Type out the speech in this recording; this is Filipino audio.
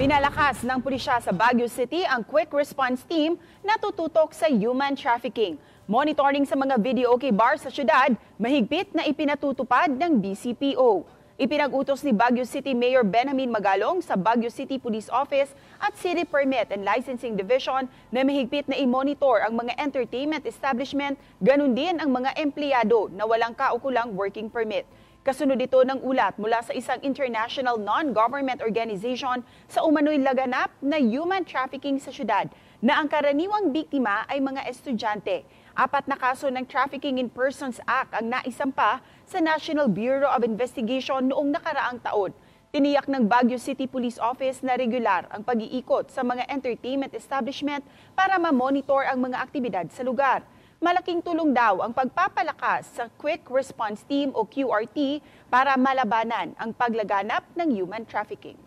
Pinalakas ng pulisya sa Baguio City ang Quick Response Team na tututok sa human trafficking. Monitoring sa mga video okay bar sa syudad, mahigpit na ipinatutupad ng BCPO. Ipinag-utos ni Baguio City Mayor Benjamin Magalong sa Baguio City Police Office at City Permit and Licensing Division na mahigpit na i-monitor ang mga entertainment establishment, ganun din ang mga empleyado na walang kaukulang working permit. Kasunod ito ng ulat mula sa isang international non-government organization sa umano'y laganap na human trafficking sa syudad na ang karaniwang biktima ay mga estudyante. 4 na kaso ng Trafficking in Persons Act ang naisampa sa National Bureau of Investigation noong nakaraang taon. Tiniyak ng Baguio City Police Office na regular ang pag-iikot sa mga entertainment establishment para ma-monitor ang mga aktibidad sa lugar. Malaking tulong daw ang pagpapalakas sa Quick Response Team o QRT para malabanan ang paglaganap ng human trafficking.